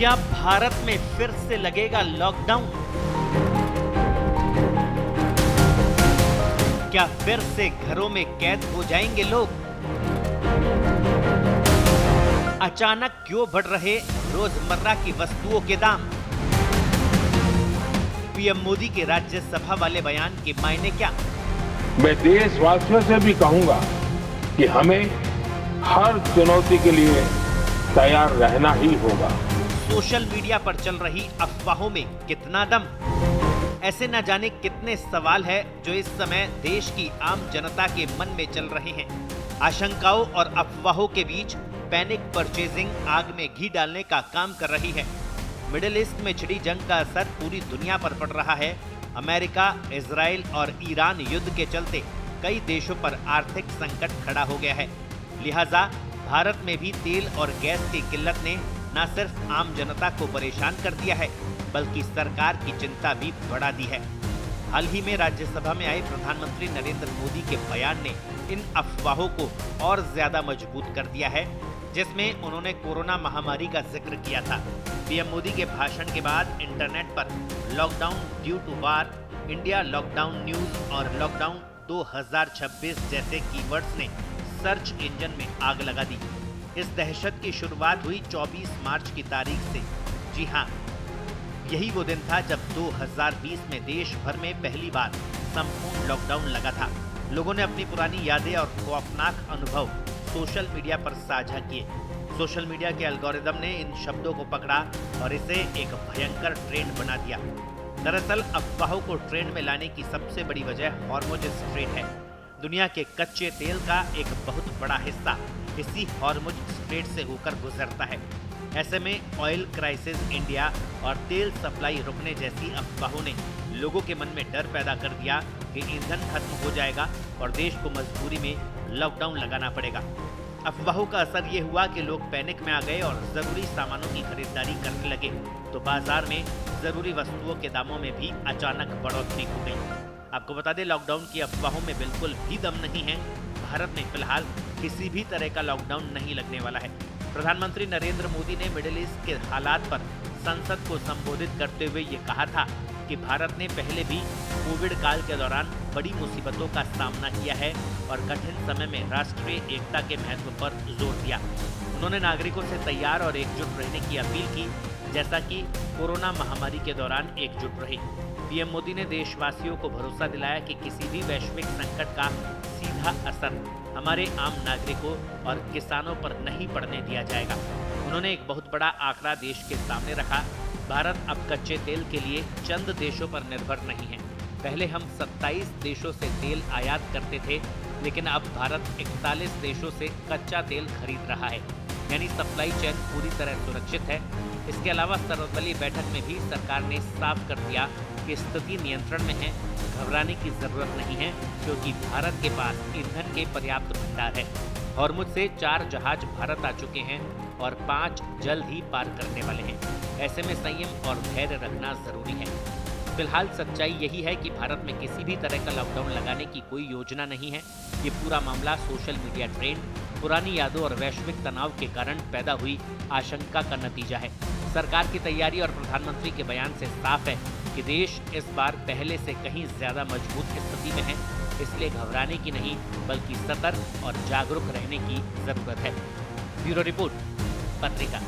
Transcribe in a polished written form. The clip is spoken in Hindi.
क्या भारत में फिर से लगेगा लॉकडाउन? क्या फिर से घरों में कैद हो जाएंगे लोग? अचानक क्यों बढ़ रहे रोजमर्रा की वस्तुओं के दाम? पीएम मोदी के राज्यसभा वाले बयान के मायने क्या? मैं देशवासियों से भी कहूंगा कि हमें हर चुनौती के लिए तैयार रहना ही होगा। सोशल मीडिया पर चल रही अफवाहों में कितना दम? ऐसे न जाने कितने सवाल है जो इस समय देश की आम जनता के मन में चल रहे हैं। आशंकाओं और अफवाहों के बीच पैनिक परचेजिंग आग में घी डालने का काम कर रही है। मिडिल ईस्ट में छिड़ी जंग का असर पूरी दुनिया पर पड़ रहा है। अमेरिका, इजराइल और ईरान युद्ध के चलते कई देशों पर आर्थिक संकट खड़ा हो गया है। लिहाजा भारत में भी तेल और गैस की किल्लत ने न सिर्फ आम जनता को परेशान कर दिया है, बल्कि सरकार की चिंता भी बढ़ा दी है। हाल ही में राज्यसभा में आए प्रधानमंत्री नरेंद्र मोदी के बयान ने इन अफवाहों को और ज्यादा मजबूत कर दिया है, जिसमें उन्होंने कोरोना महामारी का जिक्र किया था। पीएम मोदी के भाषण के बाद इंटरनेट पर lockdown due to war, India lockdown news और लॉकडाउन 2026 जैसे कीवर्ड्स ने सर्च इंजन में आग लगा दी। इस दहशत की शुरुआत हुई 24 मार्च की तारीख से। जी हाँ, यही वो दिन था जब 2020 में देश भर में पहली बार संपूर्ण लॉकडाउन लगा था। लोगों ने अपनी पुरानी यादें और खौफनाक अनुभव सोशल मीडिया पर साझा किए। सोशल मीडिया के एल्गोरिदम ने इन शब्दों को पकड़ा और इसे एक भयंकर ट्रेंड बना दिया। दरअसल अफवाहों को ट्रेंड में लाने की सबसे बड़ी वजह हॉर्मुज स्ट्रेट है। दुनिया के कच्चे तेल का एक बहुत बड़ा हिस्सा इसी हॉर्मुज स्ट्रेट से होकर गुजरता है। ऐसे में ऑयल क्राइसिस इंडिया और तेल सप्लाई रुकने जैसी अफवाहों ने लोगों के मन में डर पैदा कर दिया कि ईंधन खत्म हो जाएगा और देश को मजबूरी में लॉकडाउन लगाना पड़ेगा। अफवाहों का असर ये हुआ कि लोग पैनिक में आ गए और जरूरी सामानों की खरीदारी करने लगे, तो बाजार में जरूरी वस्तुओं के दामों में भी अचानक बढ़ोतरी हो गई। आपको बता दें, लॉकडाउन की अफवाहों में बिल्कुल भी दम नहीं है। भारत में फिलहाल किसी भी तरह का लॉकडाउन नहीं लगने वाला है। प्रधानमंत्री नरेंद्र मोदी ने मिडिल ईस्ट के हालात पर संसद को संबोधित करते हुए ये कहा था कि भारत ने पहले भी कोविड काल के दौरान बड़ी मुसीबतों का सामना किया है और कठिन समय में राष्ट्रीय एकता के महत्व पर जोर दिया। उन्होंने नागरिकों से तैयार और एकजुट रहने की अपील की, जैसा कि कोरोना महामारी के दौरान एकजुट रहे। पीएम मोदी ने देशवासियों को भरोसा दिलाया कि किसी भी वैश्विक संकट का सीधा असर हमारे आम नागरिकों और किसानों पर नहीं पड़ने दिया जाएगा। उन्होंने एक बहुत बड़ा आंकड़ा देश के सामने रखा। भारत अब कच्चे तेल के लिए चंद देशों पर निर्भर नहीं है। पहले हम 27 देशों से तेल आयात करते थे, लेकिन अब भारत 41 देशों से कच्चा तेल खरीद रहा है, यानी सप्लाई चेन पूरी तरह सुरक्षित है। इसके अलावा सर्वदलीय बैठक में भी सरकार ने साफ कर दिया कि स्थिति नियंत्रण में है, घबराने की जरूरत नहीं है, क्योंकि भारत के पास ईंधन के पर्याप्त भंडार है। हॉर्मुज से 4 जहाज भारत आ चुके हैं और 5 जल्द ही पार करने वाले हैं। ऐसे में संयम और धैर्य रखना जरूरी है। फिलहाल सच्चाई यही है कि भारत में किसी भी तरह का लॉकडाउन लगाने की कोई योजना नहीं है। ये पूरा मामला सोशल मीडिया ट्रेंड, पुरानी यादों और वैश्विक तनाव के कारण पैदा हुई आशंका का नतीजा है। सरकार की तैयारी और प्रधानमंत्री के बयान से साफ है कि देश इस बार पहले से कहीं ज्यादा मजबूत स्थिति में है। इसलिए घबराने की नहीं, बल्कि सतर्क और जागरूक रहने की जरूरत है। ब्यूरो रिपोर्ट, पत्रिका।